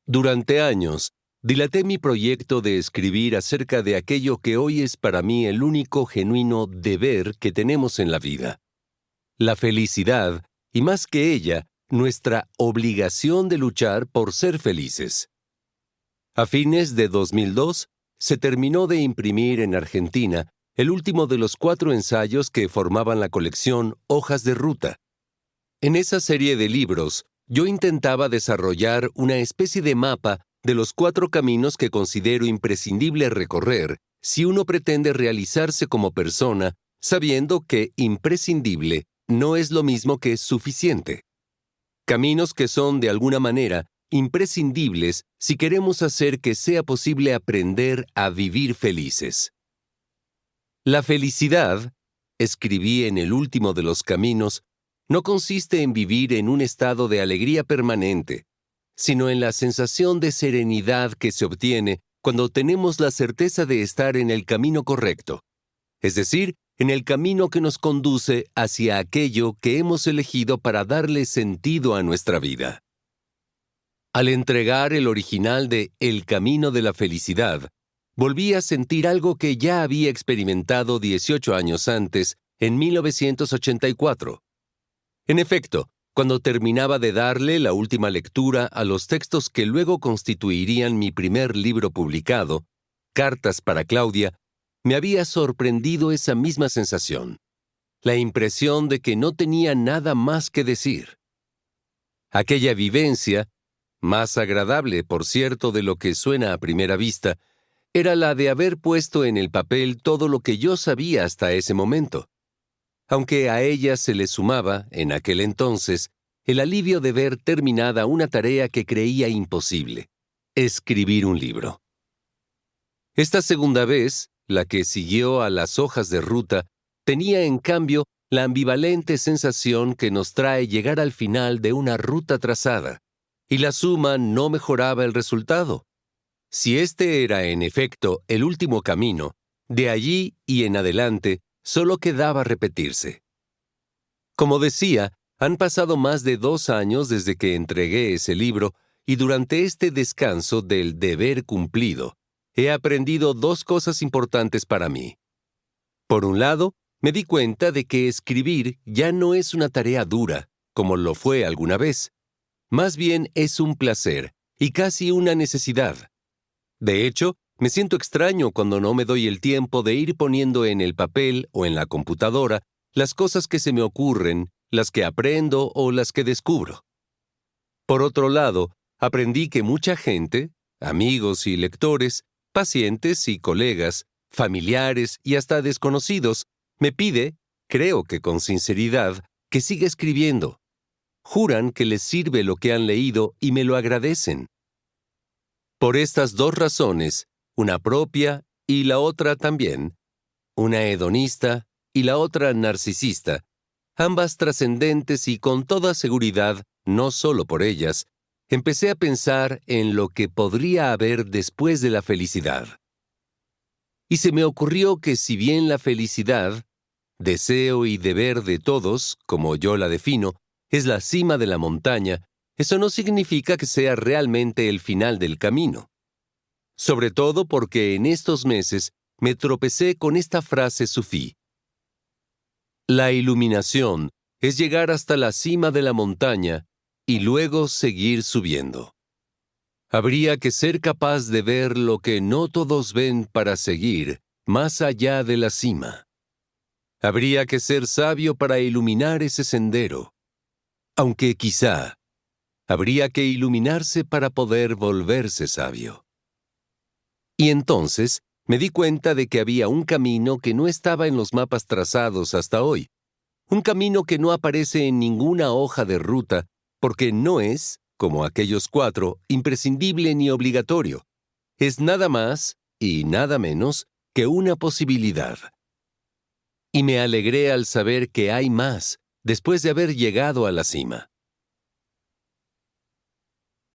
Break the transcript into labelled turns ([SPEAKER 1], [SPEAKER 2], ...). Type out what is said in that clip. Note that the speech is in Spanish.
[SPEAKER 1] Durante años, dilaté mi proyecto de escribir acerca de aquello que hoy es para mí el único genuino deber que tenemos en la vida: la felicidad, y más que ella, nuestra obligación de luchar por ser felices. A fines de 2002, se terminó de imprimir en Argentina el último de los 4 ensayos que formaban la colección Hojas de Ruta. En esa serie de libros, yo intentaba desarrollar una especie de mapa de los 4 caminos que considero imprescindible recorrer si uno pretende realizarse como persona, sabiendo que imprescindible no es lo mismo que suficiente. Caminos que son, de alguna manera, imprescindibles si queremos hacer que sea posible aprender a vivir felices. La felicidad, escribí en el último de los caminos, no consiste en vivir en un estado de alegría permanente, sino en la sensación de serenidad que se obtiene cuando tenemos la certeza de estar en el camino correcto, es decir, en el camino que nos conduce hacia aquello que hemos elegido para darle sentido a nuestra vida. Al entregar el original de El Camino de la Felicidad, volví a sentir algo que ya había experimentado 18 años antes, en 1984. En efecto, cuando terminaba de darle la última lectura a los textos que luego constituirían mi primer libro publicado, Cartas para Claudia, me había sorprendido esa misma sensación, la impresión de que no tenía nada más que decir. Aquella vivencia, más agradable, por cierto, de lo que suena a primera vista, era la de haber puesto en el papel todo lo que yo sabía hasta ese momento, aunque a ella se le sumaba, en aquel entonces, el alivio de ver terminada una tarea que creía imposible: escribir un libro. Esta segunda vez, la que siguió a las hojas de ruta, tenía en cambio la ambivalente sensación que nos trae llegar al final de una ruta trazada, y la suma no mejoraba el resultado. Si este era en efecto el último camino, de allí y en adelante solo quedaba repetirse. Como decía, han pasado más de 2 años desde que entregué ese libro, y durante este descanso del deber cumplido, he aprendido 2 cosas importantes para mí. Por un lado, me di cuenta de que escribir ya no es una tarea dura, como lo fue alguna vez. Más bien es un placer, y casi una necesidad. De hecho, me siento extraño cuando no me doy el tiempo de ir poniendo en el papel o en la computadora las cosas que se me ocurren, las que aprendo o las que descubro. Por otro lado, aprendí que mucha gente, amigos y lectores, pacientes y colegas, familiares y hasta desconocidos, me pide, creo que con sinceridad, que siga escribiendo. Juran que les sirve lo que han leído y me lo agradecen. Por estas 2 razones, una propia y la otra también, una hedonista y la otra narcisista, ambas trascendentes y con toda seguridad, no solo por ellas, empecé a pensar en lo que podría haber después de la felicidad. Y se me ocurrió que si bien la felicidad, deseo y deber de todos, como yo la defino, es la cima de la montaña, eso no significa que sea realmente el final del camino. Sobre todo porque en estos meses me tropecé con esta frase sufí: la iluminación es llegar hasta la cima de la montaña y luego seguir subiendo. Habría que ser capaz de ver lo que no todos ven para seguir más allá de la cima. Habría que ser sabio para iluminar ese sendero. Aunque quizá habría que iluminarse para poder volverse sabio. Y entonces me di cuenta de que había un camino que no estaba en los mapas trazados hasta hoy. Un camino que no aparece en ninguna hoja de ruta, porque no es, como aquellos 4, imprescindible ni obligatorio. Es nada más y nada menos que una posibilidad. Y me alegré al saber que hay más, después de haber llegado a la cima.